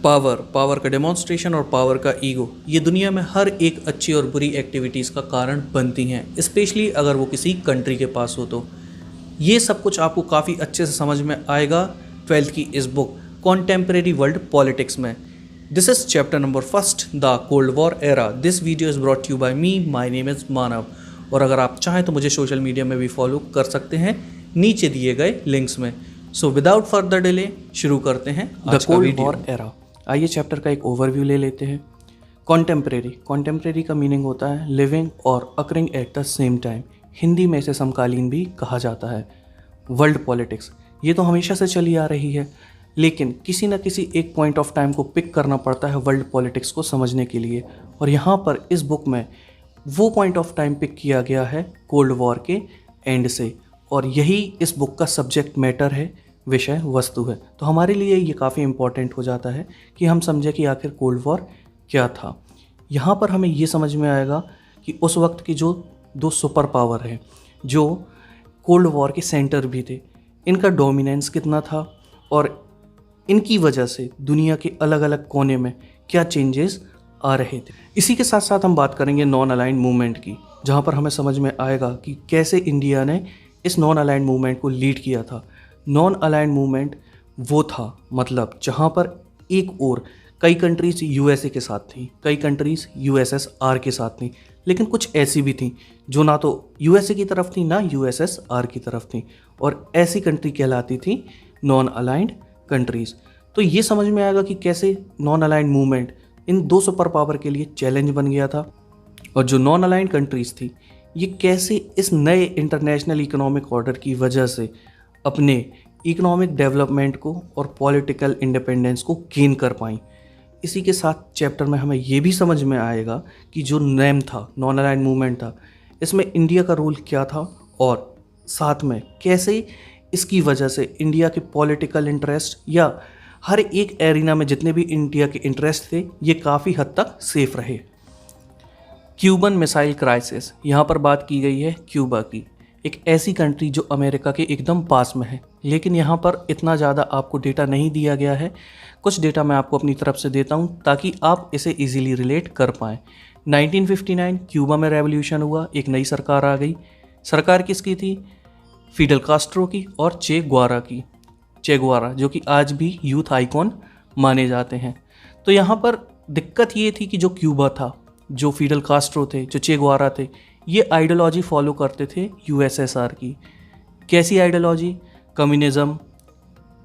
Power का demonstration और power का ईगो, ये दुनिया में हर एक अच्छी और बुरी एक्टिविटीज़ का कारण बनती हैं, स्पेशली अगर वो किसी कंट्री के पास हो तो। ये सब कुछ आपको काफ़ी अच्छे से समझ में आएगा 12th की इस बुक कॉन्टेम्परेरी वर्ल्ड पॉलिटिक्स में। This is chapter number 1, the cold war era. This video is brought you by me, my name is Manav. और अगर आप चाहें तो मुझे सोशल मीडिया में भी फॉलो कर सकते हैं नीचे दिए गए लिंक्स में। सो विदाउट फर्दर डिले शुरू करते हैं द कोल्ड वॉर एरा। आइए चैप्टर का एक ओवरव्यू ले लेते हैं। कॉन्टेम्परेरी का मीनिंग होता है लिविंग और occurring at the same time. Hindi में इसे समकालीन भी कहा जाता है। वर्ल्ड पॉलिटिक्स, ये तो हमेशा से चली आ रही है, लेकिन किसी न किसी एक पॉइंट ऑफ टाइम को पिक करना पड़ता है वर्ल्ड पॉलिटिक्स को समझने के लिए। और यहाँ पर इस बुक में वो पॉइंट ऑफ टाइम पिक किया गया है कोल्ड वॉर के एंड से, और यही इस बुक का सब्जेक्ट मैटर है, विषय वस्तु है। तो हमारे लिए ये काफ़ी इम्पॉर्टेंट हो जाता है कि हम समझें कि आखिर कोल्ड वॉर क्या था। यहाँ पर हमें ये समझ में आएगा कि उस वक्त की जो दो सुपर पावर हैं जो कोल्ड वॉर के सेंटर भी थे, इनका डोमिनेंस कितना था और इनकी वजह से दुनिया के अलग अलग कोने में क्या चेंजेस आ रहे थे। इसी के साथ साथ हम बात करेंगे नॉन अलाइंड मूवमेंट की, जहाँ पर हमें समझ में आएगा कि कैसे इंडिया ने इस नॉन अलाइंड मूवमेंट को लीड किया था। नॉन अलाइंड मूवमेंट वो था, मतलब जहाँ पर एक और कई कंट्रीज यूएसए के साथ थी, कई कंट्रीज यूएसएसआर के साथ थी, लेकिन कुछ ऐसी भी थी जो ना तो यूएसए की तरफ थी ना यूएसएसआर की तरफ थी, और ऐसी कंट्री कहलाती थी नॉन अलाइंड कंट्रीज़। तो ये समझ में आएगा कि कैसे नॉन अलाइंड मूवमेंट इन दो सुपर पावर के लिए चैलेंज बन गया था, और जो नॉन अलाइंड कंट्रीज़ थी ये कैसे इस नए इंटरनेशनल इकोनॉमिक ऑर्डर की वजह से अपने इकोनॉमिक डेवलपमेंट को और पॉलिटिकल इंडिपेंडेंस को गेन कर पाई। इसी के साथ चैप्टर में हमें ये भी समझ में आएगा कि जो नेम था, नॉन अलाइंड मूवमेंट था, इसमें इंडिया का रोल क्या था, और साथ में कैसे इसकी वजह से इंडिया के पॉलिटिकल इंटरेस्ट या हर एक एरिना में जितने भी इंडिया के इंटरेस्ट थे ये काफ़ी हद तक सेफ रहे। क्यूबन मिसाइल क्राइसिस, यहाँ पर बात की गई है क्यूबा की, एक ऐसी कंट्री जो अमेरिका के एकदम पास में है, लेकिन यहाँ पर इतना ज़्यादा आपको डेटा नहीं दिया गया है। कुछ डेटा मैं आपको अपनी तरफ से देता हूँ ताकि आप इसे इजीली रिलेट कर पाएँ। 1959 क्यूबा में रेवोल्यूशन हुआ, एक नई सरकार आ गई। सरकार किसकी थी? फिडेल कास्ट्रो की और चे गुवारा की। चे गुवारा जो कि आज भी यूथ आइकॉन माने जाते हैं। तो यहाँ पर दिक्कत ये थी कि जो क्यूबा था, जो फिडेल कास्ट्रो थे, जो चे गुवारा थे, ये आइडियोलॉजी फॉलो करते थे यूएसएसआर की। कैसी ideology? Communism,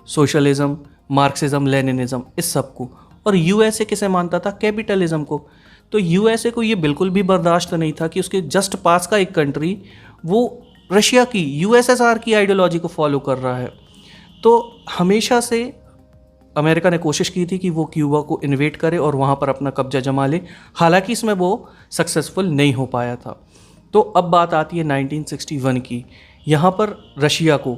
socialism, Marxism, Leninism, इस सब को। और यूएसए किसे मानता था? कैपिटलिज्म को। तो यूएसए को ये बिल्कुल भी बर्दाश्त नहीं था कि उसके जस्ट पास का एक कंट्री वो रशिया की, यूएसएसआर की आइडियोलॉजी को फॉलो कर रहा है। तो हमेशा से अमेरिका ने कोशिश की थी कि वो क्यूबा को इन्वेट करे और वहाँ पर अपना कब्जा जमा ले, हालांकि इसमें वो सक्सेसफुल नहीं हो पाया था। तो अब बात आती है 1961 की। यहाँ पर रशिया को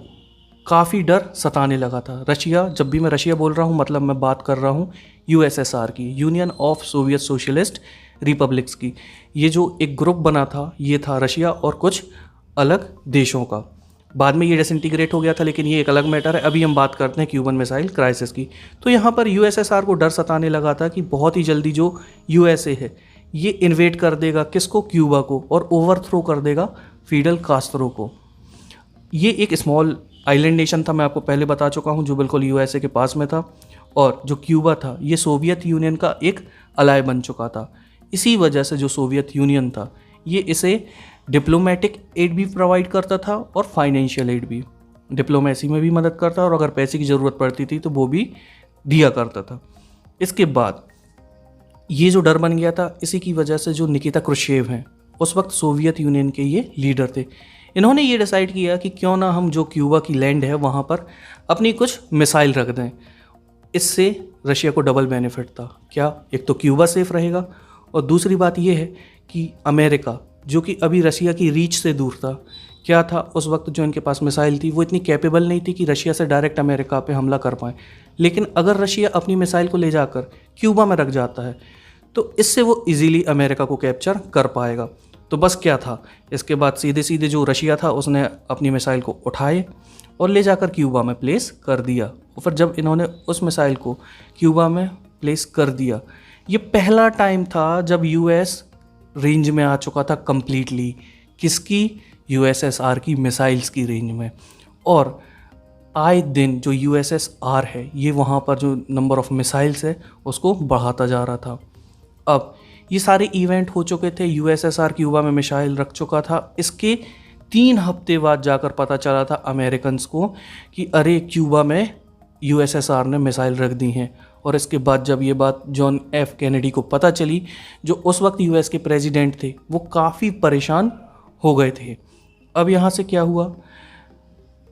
काफ़ी डर सताने लगा था। रशिया, जब भी मैं रशिया बोल रहा हूँ मतलब मैं बात कर रहा हूँ यूएसएसआर की, union of Soviet socialist republics की। ये जो एक ग्रुप बना था ये था रशिया और कुछ अलग देशों का। बाद में ये डिसइंटीग्रेट हो गया था, लेकिन ये एक अलग मैटर है। अभी हम बात करते हैं क्यूबन मिसाइल क्राइसिस की। तो यहाँ पर यूएसएसआर को डर सताने लगा था कि बहुत ही जल्दी जो यूएसए है ये इन्वेट कर देगा किसको? क्यूबा को, और ओवरथ्रो कर देगा फिडेल कास्ट्रो को। ये एक स्मॉल आइलैंड नेशन था, मैं आपको पहले बता चुका हूँ, जो बिल्कुल यूएसए के पास में था। और जो क्यूबा था ये सोवियत यूनियन का एक अलाय बन चुका था। इसी वजह से जो सोवियत यूनियन था ये इसे डिप्लोमेटिक एड भी प्रोवाइड करता था और फाइनेंशियल एड भी, डिप्लोमेसी में भी मदद करता और अगर पैसे की ज़रूरत पड़ती थी तो वो भी दिया करता था। इसके बाद ये जो डर बन गया था, इसी की वजह से जो निकिता क्रुश्चेव हैं, उस वक्त सोवियत यूनियन के ये लीडर थे, इन्होंने ये डिसाइड किया कि क्यों ना हम जो क्यूबा की लैंड है वहाँ पर अपनी कुछ मिसाइल रख दें। इससे रशिया को डबल बेनिफिट था। क्या? एक तो क्यूबा सेफ रहेगा, और दूसरी बात ये है कि अमेरिका, जो कि अभी रशिया की रीच से दूर था, क्या था उस वक्त जो इनके पास मिसाइल थी वो इतनी कैपेबल नहीं थी कि रशिया से डायरेक्ट अमेरिका पे हमला कर पाए। लेकिन अगर रशिया अपनी मिसाइल को ले जाकर क्यूबा में रख जाता है तो इससे वो इजीली अमेरिका को कैप्चर कर पाएगा। तो बस क्या था, इसके बाद सीधे सीधे जो रशिया था उसने अपनी मिसाइल को उठाए और ले जाकर क्यूबा में प्लेस कर दिया। और फिर जब इन्होंने उस मिसाइल को क्यूबा में प्लेस कर दिया। ये पहला टाइम था जब यूएस रेंज में आ चुका था कंप्लीटली। किसकी? यूएसएसआर की मिसाइल्स की रेंज में। और आए दिन जो यूएसएसआर है ये वहाँ पर जो नंबर ऑफ मिसाइल्स है उसको बढ़ाता जा रहा था। अब ये सारे इवेंट हो चुके थे, यूएसएसआर क्यूबा में मिसाइल रख चुका था। इसके 3 हफ्ते बाद जाकर पता चला था अमेरिकन्स को कि अरे क्यूबा में यूएसएसआर ने मिसाइल रख दी हैं। और इसके बाद जब ये बात जॉन एफ कैनेडी को पता चली, जो उस वक्त यूएस के प्रेसिडेंट थे, वो काफ़ी परेशान हो गए थे। अब यहाँ से क्या हुआ?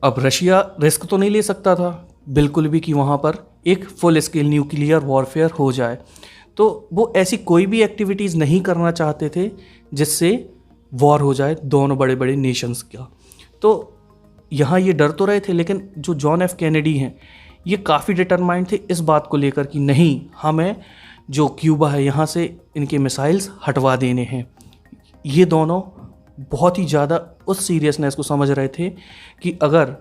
अब रशिया रिस्क तो नहीं ले सकता था बिल्कुल भी कि वहाँ पर एक फुल स्केल न्यूक्लियर वॉरफेयर हो जाए, तो वो ऐसी कोई भी एक्टिविटीज़ नहीं करना चाहते थे जिससे वॉर हो जाए दोनों बड़े बड़े नेशंस का। तो यहाँ ये डर तो रहे थे, लेकिन जो जॉन एफ कैनेडी हैं ये काफ़ी डिटरमाइंड थे इस बात को लेकर कि नहीं, हमें जो क्यूबा है यहाँ से इनके मिसाइल्स हटवा देने हैं। ये दोनों बहुत ही ज़्यादा उस सीरियसनेस को समझ रहे थे कि अगर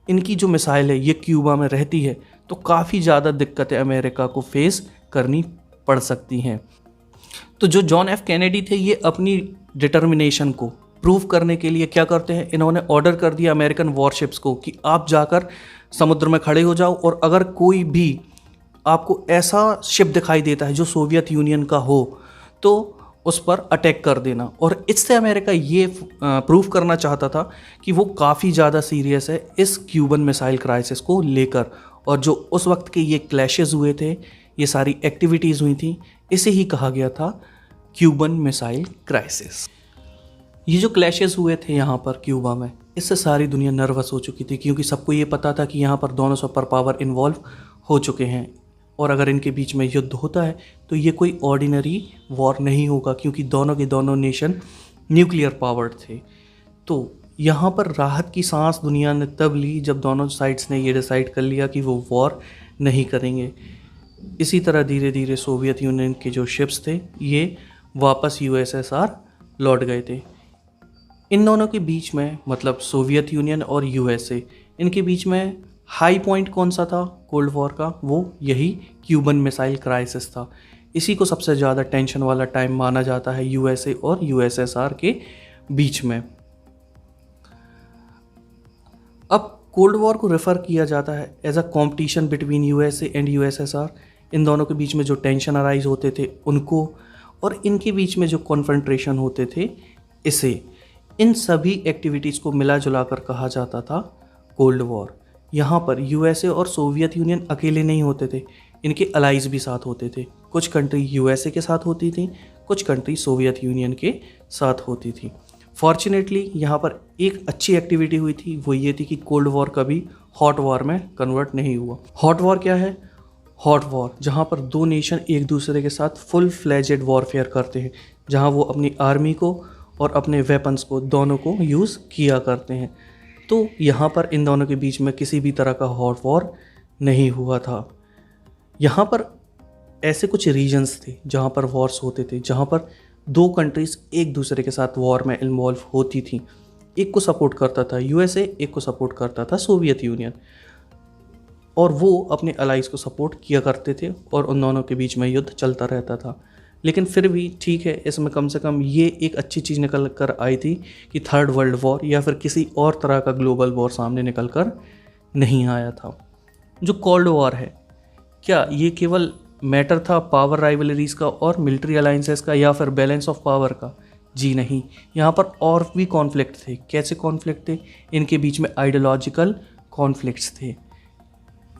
इनकी जो मिसाइल है ये क्यूबा में रहती है तो काफ़ी ज़्यादा दिक्कतें अमेरिका को फेस करनी पड़ सकती हैं। तो जो जॉन एफ कैनेडी थे ये अपनी डिटर्मिनेशन को प्रूव करने के लिए क्या करते हैं, इन्होंने ऑर्डर कर दिया अमेरिकन वॉरशिप्स को कि आप जाकर समुद्र में खड़े हो जाओ और अगर कोई भी आपको ऐसा शिप दिखाई देता है जो सोवियत यूनियन का हो तो उस पर अटैक कर देना। और इससे अमेरिका ये प्रूव करना चाहता था कि वो काफ़ी ज़्यादा सीरियस है इस क्यूबन मिसाइल क्राइसिस को लेकर। और जो उस वक्त के ये क्लैशेस हुए थे, ये सारी एक्टिविटीज़ हुई थी, इसे ही कहा गया था क्यूबन मिसाइल क्राइसिस। ये जो क्लैशेस हुए थे यहाँ पर क्यूबा में, इससे सारी दुनिया नर्वस हो चुकी थी क्योंकि सबको ये पता था कि यहाँ पर दोनों सुपर पावर इन्वॉल्व हो चुके हैं और अगर इनके बीच में युद्ध होता है तो ये कोई ऑर्डिनरी वॉर नहीं होगा क्योंकि दोनों के दोनों नेशन न्यूक्लियर पावर्ड थे। तो यहाँ पर राहत की सांस दुनिया ने तब ली जब दोनों साइड्स ने ये डिसाइड कर लिया कि वो वॉर नहीं करेंगे। इसी तरह धीरे धीरे सोवियत यूनियन के जो शिप्स थे ये वापस यूएसएसआर लौट गए थे। इन दोनों के बीच में, मतलब सोवियत यूनियन और यूएसए, इनके बीच में हाई पॉइंट कौन सा था कोल्ड वॉर का? वो यही क्यूबन मिसाइल क्राइसिस था। इसी को सबसे ज़्यादा टेंशन वाला टाइम माना जाता है यूएसए और यूएसएसआर के बीच में। अब कोल्ड वॉर को रेफ़र किया जाता है as a competition between USA and USSR. इन दोनों के बीच में जो टेंशन अराइज होते थे उनको, और इनके बीच में जो कॉन्फ्रंट्रेशन होते थे इसे, इन सभी एक्टिविटीज़ को मिला जुला कर कहा जाता था कोल्ड वॉर। यहाँ पर यूएसए और सोवियत यूनियन अकेले नहीं होते थे, इनके अलाइज भी साथ होते थे। कुछ कंट्री यूएसए के साथ होती थी, कुछ कंट्री सोवियत यूनियन के साथ होती थी। फॉर्चुनेटली यहाँ पर एक अच्छी एक्टिविटी हुई थी, वो ये थी कि कोल्ड वॉर कभी हॉट वॉर में कन्वर्ट नहीं हुआ। हॉट वॉर क्या है? हॉट वॉर जहाँ पर दो नेशन एक दूसरे के साथ फुल फ्लेजेड वॉरफेयर करते हैं, जहाँ वो अपनी आर्मी को और अपने वेपन्स को दोनों को यूज़ किया करते हैं। तो यहाँ पर इन दोनों के बीच में किसी भी तरह का हॉट वॉर नहीं हुआ था। यहाँ पर ऐसे कुछ रीजन्स थे जहाँ पर वॉर्स होते थे, जहाँ पर दो कंट्रीज़ एक दूसरे के साथ वॉर में इन्वॉल्व होती थी। एक को सपोर्ट करता था यूएसए, एक को सपोर्ट करता था सोवियत यूनियन, और वो अपने अलाइज को सपोर्ट किया करते थे और उन दोनों के बीच में युद्ध चलता रहता था। लेकिन फिर भी ठीक है, इसमें कम से कम ये एक अच्छी चीज़ निकल कर आई थी कि थर्ड वर्ल्ड वॉर या फिर किसी और तरह का ग्लोबल वॉर सामने निकल कर नहीं आया था। जो कोल्ड वॉर है, क्या ये केवल मैटर था पावर राइवलरीज़ का और मिलिट्री अलाइंसेस का या फिर बैलेंस ऑफ पावर का? जी नहीं, यहाँ पर और भी कॉन्फ्लिक्ट थे। कैसे कॉन्फ्लिक्ट थे? इनके बीच में आइडियोलॉजिकल कॉन्फ्लिक्ट्स थे।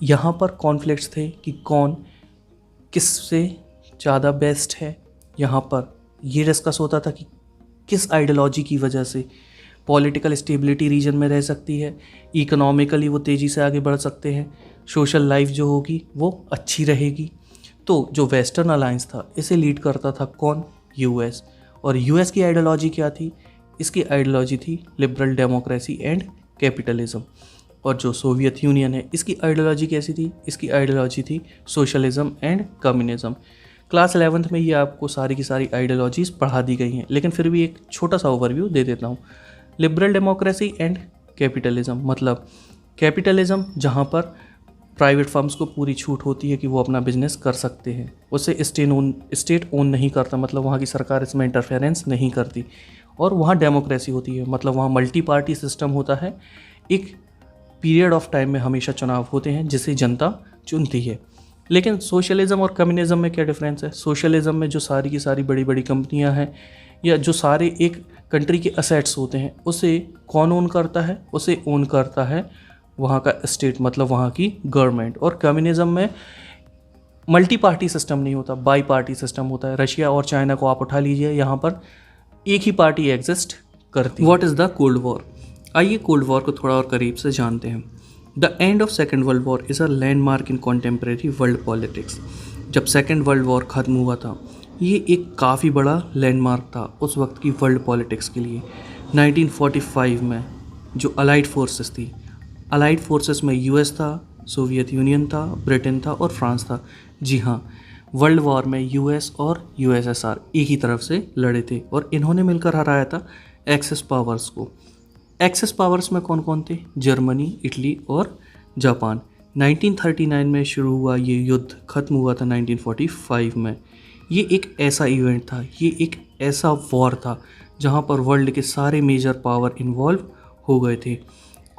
यहाँ पर कॉन्फ्लिक्ट्स थे कि कौन किससे ज़्यादा बेस्ट है। यहाँ पर ये डिस्कस होता था कि किस आइडियोलॉजी की वजह से पॉलिटिकल स्टेबिलिटी रीजन में रह सकती है, इकोनॉमिकली वो तेज़ी से आगे बढ़ सकते हैं, सोशल लाइफ जो होगी वो अच्छी रहेगी। तो जो वेस्टर्न अलायंस था इसे लीड करता था कौन? यूएस। और यूएस की आइडियोलॉजी क्या थी? इसकी आइडियोलॉजी थी लिबरल डेमोक्रेसी एंड कैपिटलिज्म। और जो सोवियत यूनियन है इसकी आइडियोलॉजी कैसी थी? इसकी आइडियोलॉजी थी socialism and communism. Class 11th में ये आपको सारी की सारी आइडियोलॉजीज़ पढ़ा दी गई हैं, लेकिन फिर भी एक छोटा सा ओवरव्यू दे देता हूँ। लिबरल डेमोक्रेसी एंड कैपिटलिज्म मतलब कैपिटलिज्म जहाँ पर प्राइवेट फर्म्स को पूरी छूट होती है कि वो अपना बिजनेस कर सकते हैं, उसे स्टेट ओन नहीं करता, मतलब वहाँ की सरकार इसमें इंटरफेरेंस नहीं करती। और वहाँ डेमोक्रेसी होती है, मतलब वहाँ मल्टी पार्टी सिस्टम होता है। एक पीरियड ऑफ टाइम में हमेशा चुनाव होते हैं जिसे जनता चुनती है। लेकिन सोशलिज्म और कम्युनिज्म में क्या डिफरेंस है? सोशलिज्म में जो सारी की सारी बड़ी बड़ी कंपनियां हैं या जो सारे एक कंट्री के असेट्स होते हैं उसे कौन ओन करता है? उसे ओन करता है वहाँ का स्टेट, मतलब वहाँ की गवर्नमेंट। और कम्युनिज्म में मल्टी पार्टी सिस्टम नहीं होता, बाई पार्टी सिस्टम होता है। रशिया और चाइना को आप उठा लीजिए, यहाँ पर एक ही पार्टी एग्जिस्ट करती है। What is the cold war? आइए कोल्ड वॉर को थोड़ा और करीब से जानते हैं। The end of second world war is a landmark in contemporary world politics. जब सेकेंड वर्ल्ड वॉर ख़त्म हुआ था, ये एक काफ़ी बड़ा लैंडमार्क था उस वक्त की वर्ल्ड पॉलिटिक्स के लिए। 1945 में जो अलाइड फोर्सेस थी, अलाइड फोर्सेस में यूएस था, सोवियत यूनियन था, ब्रिटेन था और फ्रांस था। जी हाँ, वर्ल्ड वॉर में यूएस और यूएसएसआर एक ही तरफ से लड़े थे और इन्होंने मिलकर हराया था एक्सेस पावर्स को। एक्सेस पावर्स में कौन कौन थे? जर्मनी, इटली और जापान। 1939 में शुरू हुआ ये युद्ध, ख़त्म हुआ था 1945 में। ये एक ऐसा इवेंट था, ये एक ऐसा वॉर था जहाँ पर वर्ल्ड के सारे मेजर पावर इन्वॉल्व हो गए थे।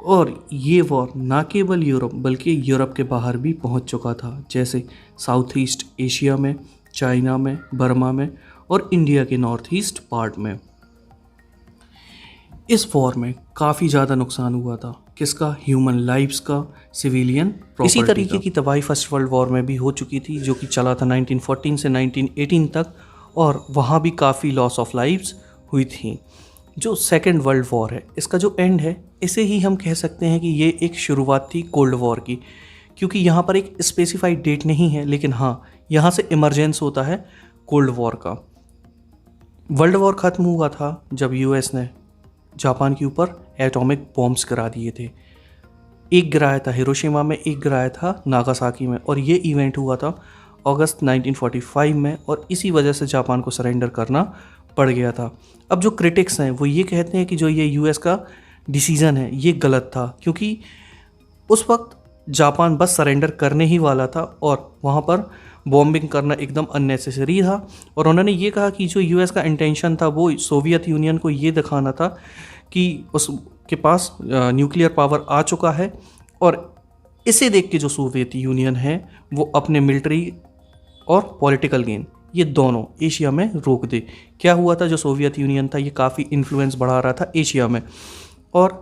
और ये वॉर ना केवल यूरोप बल्कि यूरोप के बाहर भी पहुँच चुका था, जैसे साउथ ईस्ट एशिया में, चाइना में, बर्मा में और इंडिया के नॉर्थ ईस्ट पार्ट में। इस वॉर में काफ़ी ज़्यादा नुकसान हुआ था। किसका? ह्यूमन लाइफ्स का, सिविलियन प्रॉपर्टी। इसी तरीके की तबाही फर्स्ट वर्ल्ड वॉर में भी हो चुकी थी, जो कि चला था 1914 से 1918 तक, और वहाँ भी काफ़ी लॉस ऑफ लाइफ्स हुई थी। जो सेकेंड वर्ल्ड वॉर है, इसका जो एंड है, इसे ही हम कह सकते हैं कि ये एक शुरुआत थी कोल्ड वॉर की, क्योंकि यहाँ पर एक स्पेसिफाइड डेट नहीं है, लेकिन हाँ, यहाँ से इमरजेंस होता है कोल्ड वॉर का। वर्ल्ड वॉर ख़त्म हुआ था जब यूएस ने जापान के ऊपर एटॉमिक बॉम्ब्स गिरा दिए थे। एक गिराया था हिरोशिमा में, एक गिराया था नागासाकी में, और ये इवेंट हुआ था अगस्त 1945 में, और इसी वजह से जापान को सरेंडर करना पड़ गया था। अब जो क्रिटिक्स हैं वो ये कहते हैं कि जो ये यूएस का डिसीज़न है ये गलत था, क्योंकि उस वक्त जापान बस सरेंडर करने ही वाला था और वहाँ पर बॉम्बिंग करना एकदम अननेसेसरी था। और उन्होंने ये कहा कि जो यूएस का इंटेंशन था वो सोवियत यूनियन को ये दिखाना था कि उसके पास न्यूक्लियर पावर आ चुका है, और इसे देख के जो सोवियत यूनियन है वो अपने मिलिट्री और पॉलिटिकल गेन ये दोनों एशिया में रोक दे। क्या हुआ था? जो सोवियत यूनियन था ये काफ़ी इन्फ्लुएंस बढ़ा रहा था एशिया में, और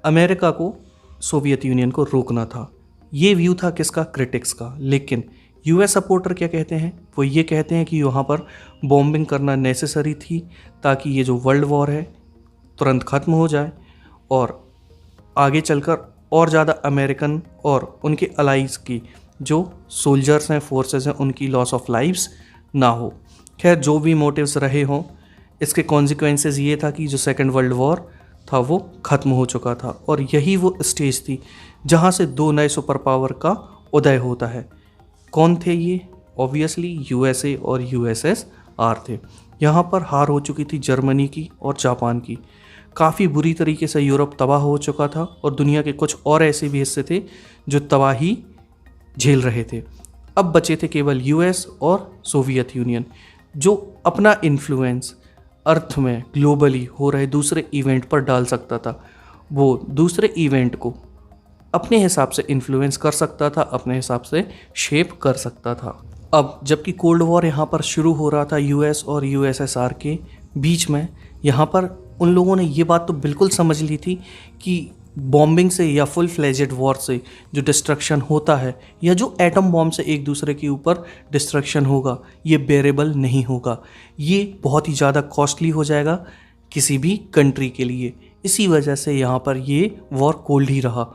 अमेरिका को सोवियत यूनियन को रोकना था। ये व्यू था किसका? क्रिटिक्स का। लेकिन यूएस सपोर्टर क्या कहते हैं? वो ये कहते हैं कि वहाँ पर बॉम्बिंग करना नेसेसरी थी ताकि ये जो वर्ल्ड वॉर है तुरंत ख़त्म हो जाए और आगे चलकर और ज़्यादा अमेरिकन और उनके अलाइज की जो सोल्जर्स हैं, फोर्सेस हैं, उनकी लॉस ऑफ लाइव्स ना हो। खैर, जो भी मोटिव्स रहे हों, इसके कॉन्सिक्वेंसेस ये था कि जो सेकेंड वर्ल्ड वॉर था वो ख़त्म हो चुका था, और यही वो स्टेज थी जहाँ से दो नए सुपर पावर का उदय होता है। कौन थे ये? ऑब्वियसली यूएसए और यूएसएसआर थे। यहाँ पर हार हो चुकी थी जर्मनी की और जापान की। काफ़ी बुरी तरीके से यूरोप तबाह हो चुका था, और दुनिया के कुछ और ऐसे भी हिस्से थे जो तबाही झेल रहे थे। अब बचे थे केवल यूएस और सोवियत यूनियन, जो अपना इन्फ्लुएंस अर्थ में ग्लोबली हो रहे दूसरे इवेंट पर डाल सकता था। वो दूसरे इवेंट को अपने हिसाब से इन्फ्लुएंस कर सकता था, अपने हिसाब से शेप कर सकता था। अब जबकि कोल्ड वॉर यहाँ पर शुरू हो रहा था यूएस और यूएसएसआर के बीच में, यहाँ पर उन लोगों ने ये बात तो बिल्कुल समझ ली थी कि बॉम्बिंग से या फुल फ्लेजेड वॉर से जो डिस्ट्रक्शन होता है, या जो एटम बॉम्ब से एक दूसरे के ऊपर डिस्ट्रक्शन होगा, ये बेरेबल नहीं होगा। ये बहुत ही ज़्यादा कॉस्टली हो जाएगा किसी भी कंट्री के लिए। इसी वजह से यहाँ पर ये वॉर कोल्ड ही रहा।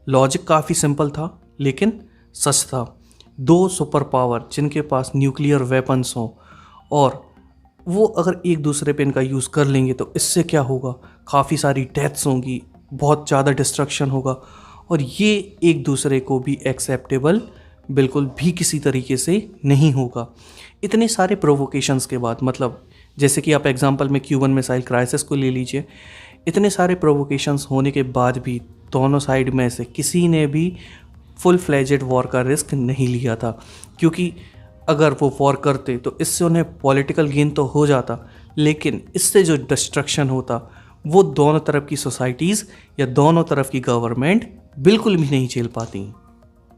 लॉजिक काफ़ी सिंपल था लेकिन सच था। दो सुपर पावर जिनके पास न्यूक्लियर वेपन्स हों, और वो अगर एक दूसरे पे इनका यूज़ कर लेंगे तो इससे क्या होगा? काफ़ी सारी डेथ्स होंगी, बहुत ज़्यादा डिस्ट्रक्शन होगा, और ये एक दूसरे को भी एक्सेप्टेबल बिल्कुल भी किसी तरीके से नहीं होगा। इतने सारे प्रोवोकेशंस के बाद, मतलब जैसे कि आप एग्जांपल में क्यूबन मिसाइल क्राइसिस को ले लीजिए, इतने सारे प्रोवोकेशंस होने के बाद भी दोनों साइड में से किसी ने भी फुल फ्लेजेड वॉर का रिस्क नहीं लिया था, क्योंकि अगर वो वॉर करते तो इससे उन्हें पॉलिटिकल गेन तो हो जाता, लेकिन इससे जो डिस्ट्रक्शन होता वो दोनों तरफ की सोसाइटीज़ या दोनों तरफ की गवर्नमेंट बिल्कुल भी नहीं झेल पाती।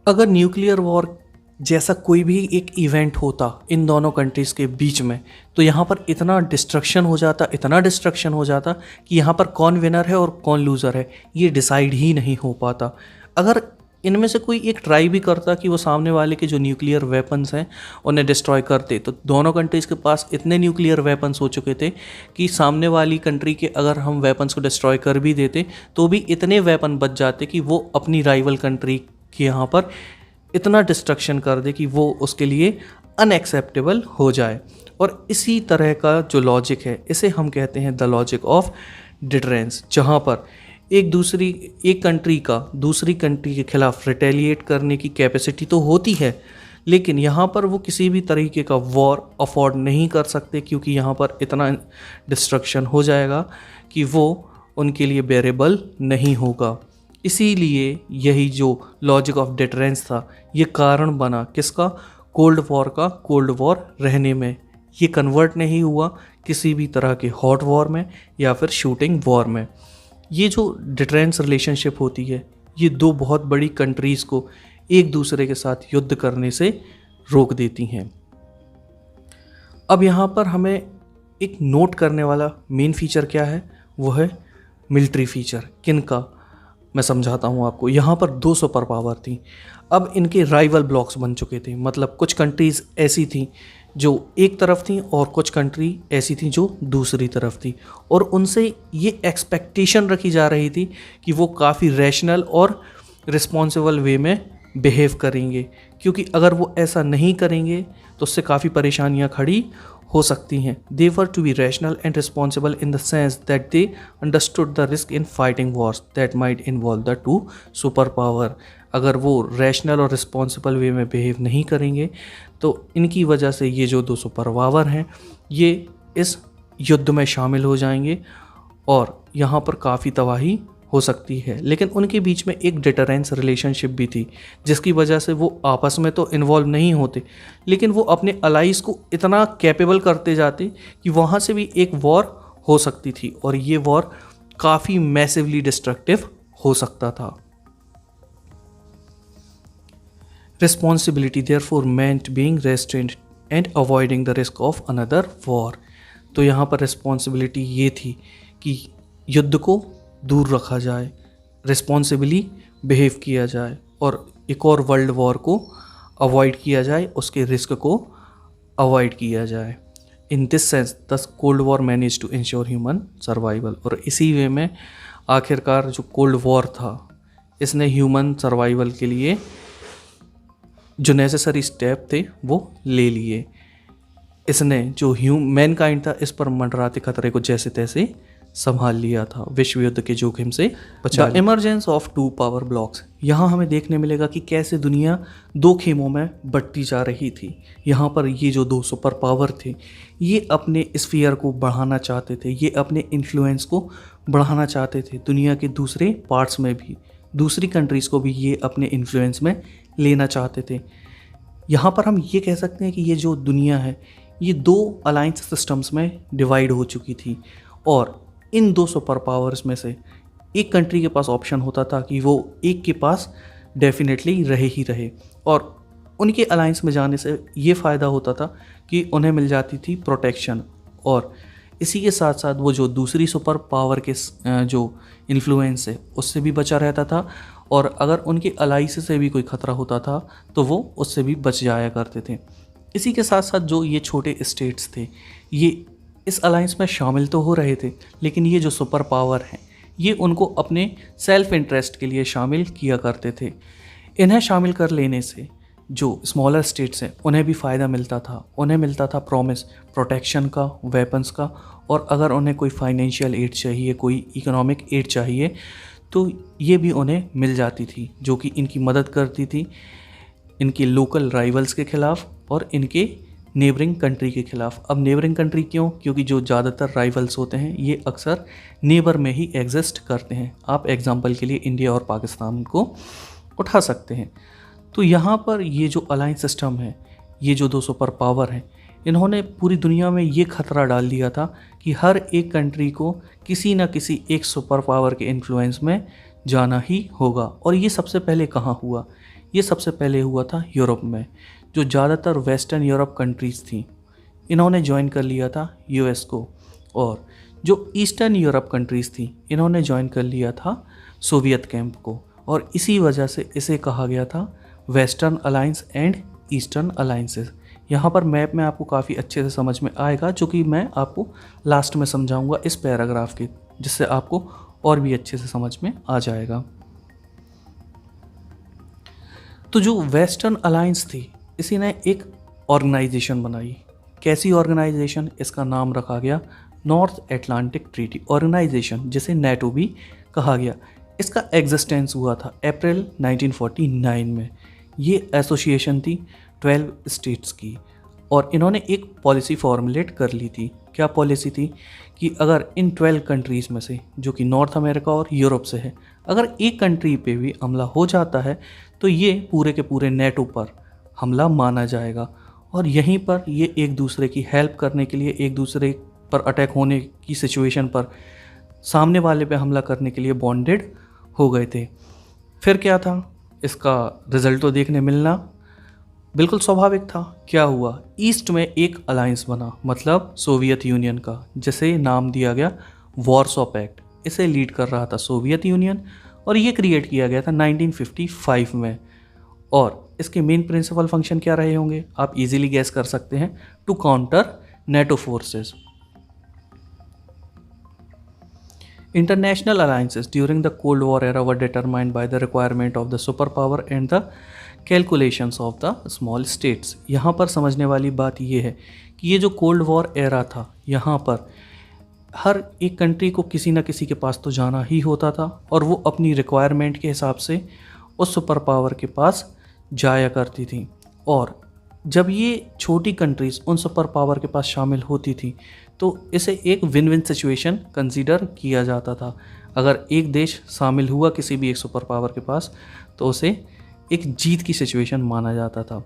अगर न्यूक्लियर वॉर जैसा कोई भी एक इवेंट होता इन दोनों कंट्रीज़ के बीच में, तो यहाँ पर इतना डिस्ट्रक्शन हो जाता कि यहाँ पर कौन विनर है और कौन लूज़र है ये डिसाइड ही नहीं हो पाता। अगर इनमें से कोई एक ट्राई भी करता कि वो सामने वाले के जो न्यूक्लियर वेपन्स हैं उन्हें डिस्ट्रॉय करते, तो दोनों कंट्रीज़ के पास इतने न्यूक्लियर वेपन्स हो चुके थे कि सामने वाली कंट्री के अगर हम वेपन्स को डिस्ट्रॉय कर भी देते तो भी इतने वेपन बच जाते कि वो अपनी राइवल कंट्री के यहाँ पर इतना डिस्ट्रक्शन कर दे कि वो उसके लिए अनएक्सेप्टेबल हो जाए। और इसी तरह का जो लॉजिक है इसे हम कहते हैं द लॉजिक ऑफ डिटरेंस, जहाँ पर एक कंट्री का दूसरी कंट्री के खिलाफ रिटेलिएट करने की कैपेसिटी तो होती है, लेकिन यहाँ पर वो किसी भी तरीके का वॉर अफोर्ड नहीं कर सकते, क्योंकि यहाँ पर इतना डिस्ट्रक्शन हो जाएगा कि वो उनके लिए बेरेबल नहीं होगा। इसीलिए यही जो लॉजिक ऑफ डिटरेंस था ये कारण बना किसका, कोल्ड वॉर का, कोल्ड वॉर रहने में। ये कन्वर्ट नहीं हुआ किसी भी तरह के हॉट वॉर में या फिर शूटिंग वॉर में। ये जो डिटरेंस रिलेशनशिप होती है ये दो बहुत बड़ी कंट्रीज़ को एक दूसरे के साथ युद्ध करने से रोक देती हैं। अब यहाँ पर हमें एक नोट करने वाला मेन फीचर क्या है, वो है मिलिट्री फीचर। किन का, मैं समझाता हूँ आपको। यहाँ पर 2 सुपर पावर थी, अब इनके राइवल ब्लॉक्स बन चुके थे। मतलब कुछ कंट्रीज़ ऐसी थी जो एक तरफ थी और कुछ कंट्री ऐसी थी जो दूसरी तरफ थी, और उनसे ये एक्सपेक्टेशन रखी जा रही थी कि वो काफ़ी रैशनल और रिस्पॉन्सिबल वे में बिहेव करेंगे, क्योंकि अगर वो ऐसा नहीं करेंगे तो उससे काफ़ी परेशानियाँ खड़ी हो सकती हैं। They were to be rational and responsible in the sense that they understood the risk in fighting wars that might involve the 2 super power. अगर वो रैशनल और रिस्पॉन्सिबल वे में बिहेव नहीं करेंगे तो इनकी वजह से ये जो 2 सुपर पावर हैं ये इस युद्ध में शामिल हो जाएंगे और यहाँ पर काफ़ी तबाही हो सकती है। लेकिन उनके बीच में एक डिटरेंस रिलेशनशिप भी थी, जिसकी वजह से वो आपस में तो इन्वॉल्व नहीं होते, लेकिन वो अपने अलाइज को इतना कैपेबल करते जाते कि वहाँ से भी एक वॉर हो सकती थी, और ये वॉर काफ़ी मैसिवली डिस्ट्रक्टिव हो सकता था। Responsibility therefore meant being restrained and avoiding the risk of another war। तो यहाँ पर रिस्पॉन्सिबिलिटी ये थी कि युद्ध को दूर रखा जाए, रिस्पॉन्सिबली बिहेव किया जाए और एक और वर्ल्ड वॉर को अवॉइड किया जाए, उसके रिस्क को अवॉइड किया जाए। In this sense the cold war manage to ensure human survival. और इसी वे में आखिरकार जो कोल्ड वॉर था इसने ह्यूमन सर्वाइवल के लिए जो नेसेसरी स्टेप थे वो ले लिए। इसने जो मैनकाइंड था इस पर मंडराते खतरे को जैसे तैसे संभाल लिया था, विश्व युद्ध के जोखिम से बचा। The emergence of 2 power blocks. यहाँ हमें देखने मिलेगा कि कैसे दुनिया 2 खेमों में बंटती जा रही थी। यहाँ पर ये जो 2 सुपर पावर थे ये अपने स्फीयर को बढ़ाना चाहते थे, ये अपने इन्फ्लुएंस को बढ़ाना चाहते थे दुनिया के दूसरे पार्ट्स में भी, दूसरी कंट्रीज़ को भी ये अपने इन्फ्लुएंस में लेना चाहते थे। यहाँ पर हम ये कह सकते हैं कि ये जो दुनिया है ये 2 अलायंस सिस्टम्स में डिवाइड हो चुकी थी, और इन 2 सुपर पावर्स में से एक कंट्री के पास ऑप्शन होता था कि वो एक के पास डेफिनेटली रहे ही रहे, और उनके अलायंस में जाने से ये फ़ायदा होता था कि उन्हें मिल जाती थी प्रोटेक्शन, और इसी के साथ साथ वो जो दूसरी सुपर पावर के जो इन्फ्लुएंस है उससे भी बचा रहता था, और अगर उनके अलाइंस से भी कोई ख़तरा होता था तो वो उससे भी बच जाया करते थे। इसी के साथ साथ जो ये छोटे स्टेट्स थे ये इस अलायंस में शामिल तो हो रहे थे, लेकिन ये जो सुपर पावर हैं ये उनको अपने सेल्फ इंटरेस्ट के लिए शामिल किया करते थे। इन्हें शामिल कर लेने से जो स्मॉलर स्टेट्स हैं उन्हें भी फ़ायदा मिलता था, उन्हें मिलता था प्रॉमिस प्रोटेक्शन का, वेपन्स का, और अगर उन्हें कोई फाइनेंशियल एड चाहिए, कोई इकोनॉमिक एड चाहिए तो ये भी उन्हें मिल जाती थी, जो कि इनकी मदद करती थी इनके लोकल राइवल्स के ख़िलाफ़ और इनके नेबरिंग कंट्री के ख़िलाफ़। अब नेबरिंग कंट्री क्यों? क्योंकि जो ज़्यादातर राइवल्स होते हैं ये अक्सर नेबर में ही एग्जिस्ट करते हैं। आप एग्जांपल के लिए इंडिया और पाकिस्तान को उठा सकते हैं। तो यहाँ पर ये जो अलायंस सिस्टम है, ये जो दो सुपर पावर हैं, इन्होंने पूरी दुनिया में ये खतरा डाल दिया था कि हर एक कंट्री को किसी न किसी एक सुपर पावर के इन्फ्लुएंस में जाना ही होगा। और ये सबसे पहले कहाँ हुआ? ये सबसे पहले हुआ था यूरोप में। जो ज़्यादातर वेस्टर्न यूरोप कंट्रीज़ थी, इन्होंने ज्वाइन कर लिया था यूएस को, और जो ईस्टर्न यूरोप कंट्रीज़ थी, इन्होंने ज्वाइन कर लिया था सोवियत कैंप को। और इसी वजह से इसे कहा गया था western alliance and eastern alliances. यहाँ पर मैप में आपको काफ़ी अच्छे से समझ में आएगा, जो कि मैं आपको लास्ट में समझाऊंगा इस पैराग्राफ के, जिससे आपको और भी अच्छे से समझ में आ जाएगा। तो जो वेस्टर्न अलायंस थी, इसी ने एक ऑर्गेनाइजेशन बनाई। कैसी ऑर्गेनाइजेशन? इसका नाम रखा गया नॉर्थ एटलांटिक ट्रीटी ऑर्गेनाइजेशन, जिसे नेटो भी कहा गया। इसका एग्जिस्टेंस हुआ था अप्रैल 1949 में। ये एसोसिएशन थी 12 स्टेट्स की, और इन्होंने एक पॉलिसी फॉर्मुलेट कर ली थी। क्या पॉलिसी थी? कि अगर इन 12 कंट्रीज़ में से, जो कि नॉर्थ अमेरिका और यूरोप से है, अगर एक कंट्री पे भी हमला हो जाता है तो ये पूरे के पूरे नेटो पर हमला माना जाएगा। और यहीं पर ये एक दूसरे की हेल्प करने के लिए, एक दूसरे पर अटैक होने की सिचुएशन पर सामने वाले पे हमला करने के लिए बॉन्डेड हो गए थे। फिर क्या था? इसका रिजल्ट तो देखने मिलना बिल्कुल स्वाभाविक था। क्या हुआ? ईस्ट में एक अलायंस बना, मतलब सोवियत यूनियन का, जिसे नाम दिया गया वॉर्सो पैक्ट। इसे लीड कर रहा था सोवियत यूनियन, और ये क्रिएट किया गया था 1955 में। और इसके मेन प्रिंसिपल फंक्शन क्या रहे होंगे? आप इजीली गैस कर सकते हैं। To counter NATO forces. International alliances during the Cold War era were determined by the requirement of the superpower and the calculations of the small states। यहाँ पर समझने वाली बात ये है कि ये जो कोल्ड वॉर एरा था, यहाँ पर हर एक कंट्री को किसी न किसी के पास तो जाना ही होता था, और वो अपनी रिक्वायरमेंट के हिसाब से उस सुपर पावर के पास जाया करती थी। और जब ये छोटी कंट्रीज़ उन सुपर पावर के पास शामिल होती थी, तो इसे एक विन विन सिचुएशन कंसीडर किया जाता था। अगर एक देश शामिल हुआ किसी भी एक सुपर पावर के पास, तो उसे एक जीत की सिचुएशन माना जाता था।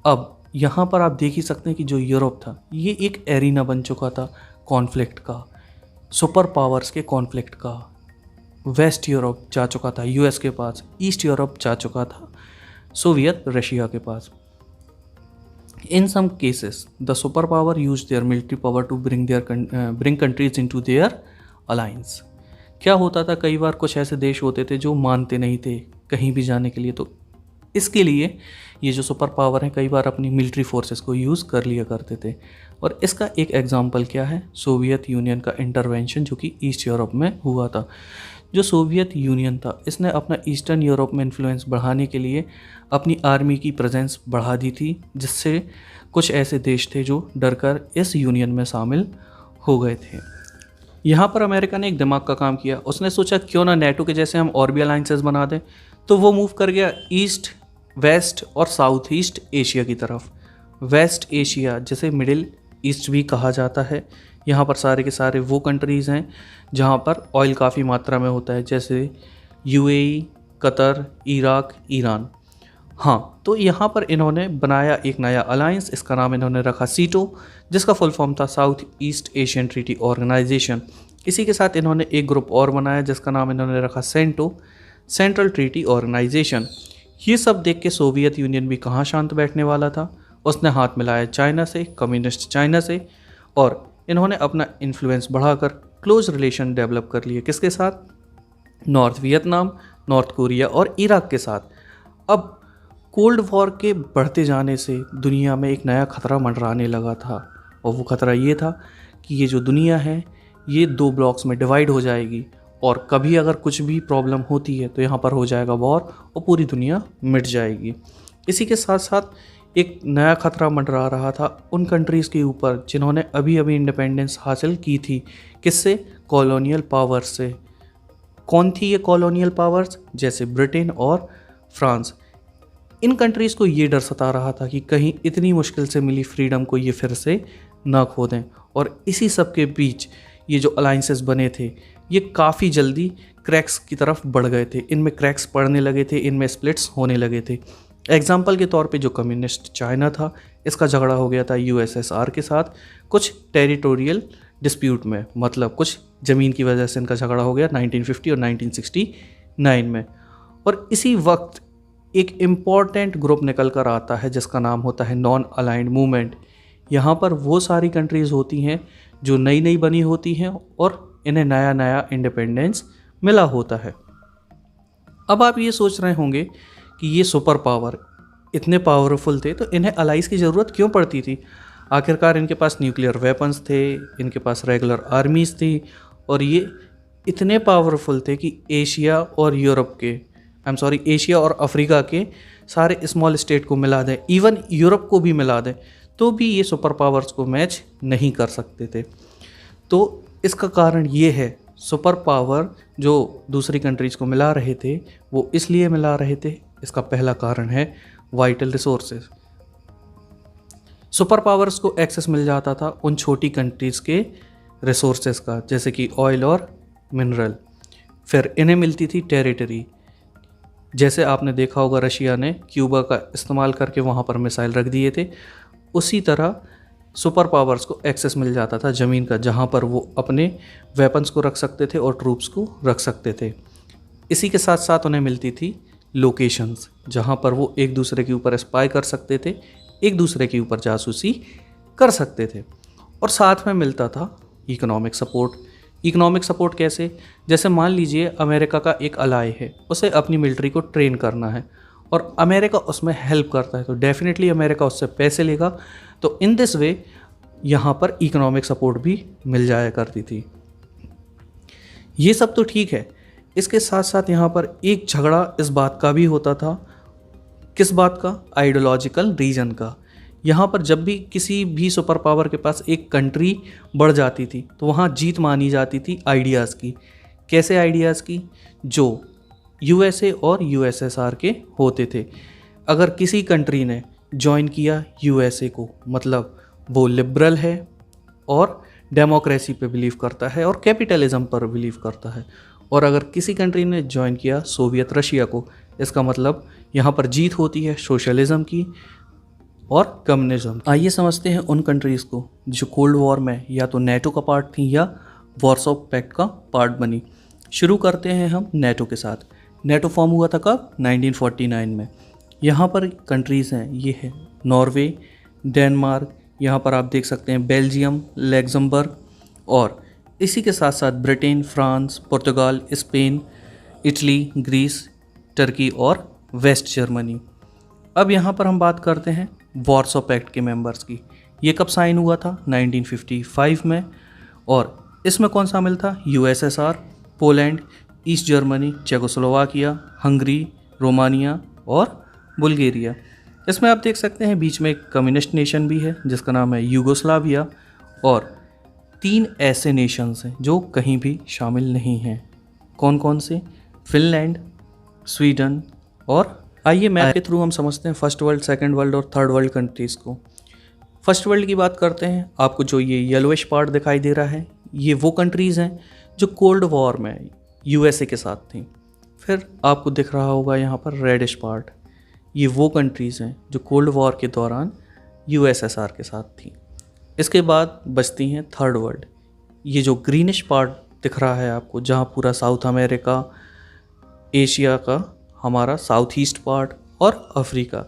अब यहाँ पर आप देख ही सकते हैं कि जो यूरोप था, ये एक एरिना बन चुका था कॉन्फ्लिक्ट का, सुपर पावर्स के कॉन्फ्लिक्ट का। वेस्ट यूरोप जा चुका था यूएस के पास, ईस्ट यूरोप जा चुका था सोवियत रशिया के पास। In some cases, the superpower used their military power to bring countries into their alliance। क्या होता था? कई बार कुछ ऐसे देश होते थे जो मानते नहीं थे कहीं भी जाने के लिए, तो इसके लिए ये जो सुपर पावर है कई बार अपनी मिलिट्री फोर्सेस को यूज़ कर लिया करते थे। और इसका एक एग्जांपल क्या है? सोवियत यूनियन का इंटरवेंशन, जो कि ईस्ट यूरोप में हुआ था। जो सोवियत यूनियन था, इसने अपना ईस्टर्न यूरोप में इन्फ्लुएंस बढ़ाने के लिए अपनी आर्मी की प्रेजेंस बढ़ा दी थी, जिससे कुछ ऐसे देश थे जो डरकर इस यूनियन में शामिल हो गए थे। यहाँ पर अमेरिका ने एक दिमाग का काम किया। उसने सोचा क्यों ना नेटो के जैसे हम और भी अलाइंसेस बना दें। तो वो मूव कर गया ईस्ट, वेस्ट और साउथ ईस्ट एशिया की तरफ। वेस्ट एशिया, जिसे मिडिल ईस्ट भी कहा जाता है, यहाँ पर सारे के सारे वो कंट्रीज़ हैं जहाँ पर ऑयल काफ़ी मात्रा में होता है, जैसे यूएई, कतर, इराक, ईरान। हाँ, तो यहाँ पर इन्होंने बनाया एक नया अलायंस। इसका नाम इन्होंने रखा सीटो, जिसका फुल फॉर्म था South East Asian Treaty Organization. इसी के साथ इन्होंने एक ग्रुप और बनाया जिसका नाम इन्होंने रखा सेंटो, सेंट्रल ट्रीटी ऑर्गेनाइजेशन। ये सब देख के सोवियत यूनियन भी कहाँ शांत बैठने वाला था। उसने हाथ मिलाया चाइना से, कम्युनिस्ट चाइना से, और इन्होंने अपना इन्फ्लुएंस बढ़ाकर क्लोज रिलेशन डेवलप कर लिए। किसके साथ? नॉर्थ वियतनाम, नॉर्थ कोरिया और इराक के साथ। अब कोल्ड वॉर के बढ़ते जाने से दुनिया में एक नया खतरा मंडराने लगा था, और वो खतरा ये था कि ये जो दुनिया है ये दो ब्लॉक्स में डिवाइड हो जाएगी, और कभी अगर कुछ भी प्रॉब्लम होती है तो यहाँ पर हो जाएगा वॉर और पूरी दुनिया मिट जाएगी। इसी के साथ साथ एक नया खतरा मंडरा रहा था उन कंट्रीज़ के ऊपर जिन्होंने अभी अभी इंडिपेंडेंस हासिल की थी। किससे? कॉलोनियल पावर्स से। कौन थी ये कॉलोनियल पावर्स? जैसे ब्रिटेन और फ्रांस। इन कंट्रीज़ को ये डर सता रहा था कि कहीं इतनी मुश्किल से मिली फ्रीडम को ये फिर से ना खो दें। और इसी सब के बीच ये जो अलाइंसेस बने थे ये काफ़ी जल्दी क्रैक्स की तरफ बढ़ गए थे, इनमें क्रैक्स पड़ने लगे थे, इनमें स्प्लिट्स होने लगे थे। एग्जाम्पल के तौर पे जो कम्युनिस्ट चाइना था, इसका झगड़ा हो गया था यूएसएसआर के साथ कुछ टेरिटोरियल डिस्प्यूट में, मतलब कुछ ज़मीन की वजह से इनका झगड़ा हो गया 1950 और 1969 में। और इसी वक्त एक इम्पॉर्टेंट ग्रुप निकल कर आता है जिसका नाम होता है नॉन अलाइंड मूवमेंट। यहाँ पर वो सारी कंट्रीज़ होती हैं जो नई नई बनी होती हैं और इन्हें नया नया इंडिपेंडेंस मिला होता है। अब आप ये सोच रहे होंगे कि ये सुपर पावर इतने पावरफुल थे तो इन्हें अलाइज की ज़रूरत क्यों पड़ती थी। आखिरकार इनके पास न्यूक्लियर वेपन्स थे, इनके पास रेगुलर आर्मीज़ थी और ये इतने पावरफुल थे कि एशिया और यूरोप के एशिया और अफ्रीका के सारे स्मॉल स्टेट को मिला दें, इवन यूरोप को भी मिला दें, तो भी ये सुपर पावर्स को मैच नहीं कर सकते थे। तो इसका कारण ये है, सुपर पावर जो दूसरी कंट्रीज़ को मिला रहे थे वो इसलिए मिला रहे थे, इसका पहला कारण है वाइटल रिसोर्सेज। सुपर पावर्स को एक्सेस मिल जाता था उन छोटी कंट्रीज़ के रिसोर्सेज का, जैसे कि ऑयल और मिनरल। फिर इन्हें मिलती थी टेरिटरी, जैसे आपने देखा होगा रशिया ने क्यूबा का इस्तेमाल करके वहाँ पर मिसाइल रख दिए थे, उसी तरह सुपर पावर्स को एक्सेस मिल जाता था ज़मीन का, जहाँ पर वो अपने वेपन्स को रख सकते थे और ट्रूप्स को रख सकते थे। इसी के साथ साथ उन्हें मिलती थी लोकेशंस, जहाँ पर वो एक दूसरे के ऊपर स्पाई कर सकते थे, एक दूसरे के ऊपर जासूसी कर सकते थे। और साथ में मिलता था इकोनॉमिक सपोर्ट। इकोनॉमिक सपोर्ट कैसे? जैसे मान लीजिए अमेरिका का एक अलाय है, उसे अपनी मिलिट्री को ट्रेन करना है और अमेरिका उसमें हेल्प करता है, तो डेफिनेटली अमेरिका उससे पैसे लेगा। तो इन दिस वे यहाँ पर इकोनॉमिक सपोर्ट भी मिल जाया करती थी। ये सब तो ठीक है, इसके साथ साथ यहाँ पर एक झगड़ा इस बात का भी होता था। किस बात का? आइडियोलॉजिकल रीजन का। यहाँ पर जब भी किसी भी सुपर पावर के पास एक कंट्री बढ़ जाती थी तो वहाँ जीत मानी जाती थी आइडियाज़ की। कैसे आइडियाज़ की? जो यूएसए और यूएसएसआर के होते थे। अगर किसी कंट्री ने ज्वाइन किया यूएसए को, मतलब वो लिबरल है और डेमोक्रेसी पे बिलीव करता है और कैपिटलिज्म पर बिलीव करता है। और अगर किसी कंट्री ने ज्वाइन किया सोवियत रशिया को, इसका मतलब यहाँ पर जीत होती है सोशलिज्म की और कम्युनिज्म। आइए समझते हैं उन कंट्रीज़ को जो कोल्ड वॉर में या तो नेटो का पार्ट थी या वार्सो पैक्ट का पार्ट बनी। शुरू करते हैं हम नेटो के साथ। नेटो फॉर्म हुआ था कब? 1949 में। यहाँ पर कंट्रीज़ हैं, ये है नॉर्वे, डेनमार्क, यहाँ पर आप देख सकते हैं बेल्जियम, लग्जमबर्ग, और इसी के साथ साथ ब्रिटेन, फ्रांस, पुर्तगाल, स्पेन, इटली, ग्रीस, टर्की और वेस्ट जर्मनी। अब यहाँ पर हम बात करते हैं वार्सो पैक्ट के मेंबर्स की। ये कब साइन हुआ था? 1955 में। और इसमें कौन शामिल था? USSR, Poland, east Germany, Czechoslovakia, Hungary, Romania और बुल्गारिया। इसमें आप देख सकते हैं बीच में एक कम्युनिस्ट नेशन भी है जिसका नाम है यूगोस्लाविया, और 3 ऐसे नेशंस हैं जो कहीं भी शामिल नहीं हैं। कौन कौन से? फिनलैंड, स्वीडन और आइए मैप के थ्रू हम समझते हैं फर्स्ट वर्ल्ड, सेकंड वर्ल्ड और थर्ड वर्ल्ड कंट्रीज़ को। फर्स्ट वर्ल्ड की बात करते हैं। आपको जो ये येलोइश पार्ट दिखाई दे रहा है, ये वो कंट्रीज़ हैं जो कोल्ड वॉर में यूएसए के साथ थी। फिर आपको दिख रहा होगा यहाँ पर रेडिश पार्ट, ये वो कंट्रीज़ हैं जो कोल्ड वॉर के दौरान यूएसएसआर के साथ थी। इसके बाद बचती हैं थर्ड वर्ल्ड। ये जो ग्रीनिश पार्ट दिख रहा है आपको, जहाँ पूरा साउथ अमेरिका, एशिया का हमारा साउथ ईस्ट पार्ट और अफ्रीका,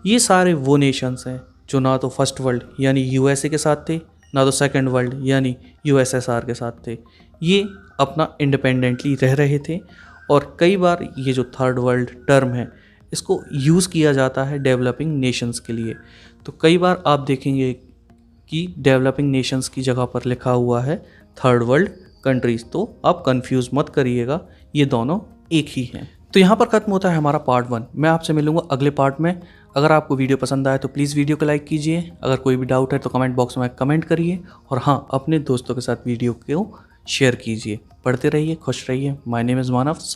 ये सारे वो नेशंस हैं जो ना तो फर्स्ट वर्ल्ड यानी यूएसए के साथ थे, ना तो सेकंड वर्ल्ड यानी यूएसएसआर के साथ थे। ये अपना इंडिपेंडेंटली रह रहे थे। और कई बार ये जो थर्ड वर्ल्ड टर्म है इसको यूज़ किया जाता है डेवलपिंग नेशंस के लिए। तो कई बार आप देखेंगे कि डेवलपिंग नेशंस की जगह पर लिखा हुआ है थर्ड वर्ल्ड कंट्रीज़, तो आप कंफ्यूज मत करिएगा, ये दोनों एक ही हैं। तो यहाँ पर ख़त्म होता है हमारा पार्ट 1। मैं आपसे मिलूँगा अगले पार्ट में। अगर आपको वीडियो पसंद आए तो प्लीज़ वीडियो को लाइक कीजिए। अगर कोई भी डाउट है तो कमेंट बॉक्स में कमेंट करिए, और हाँ, अपने दोस्तों के साथ वीडियो को शेयर कीजिए। पढ़ते रहिए, खुश रहिए। My name is Manav.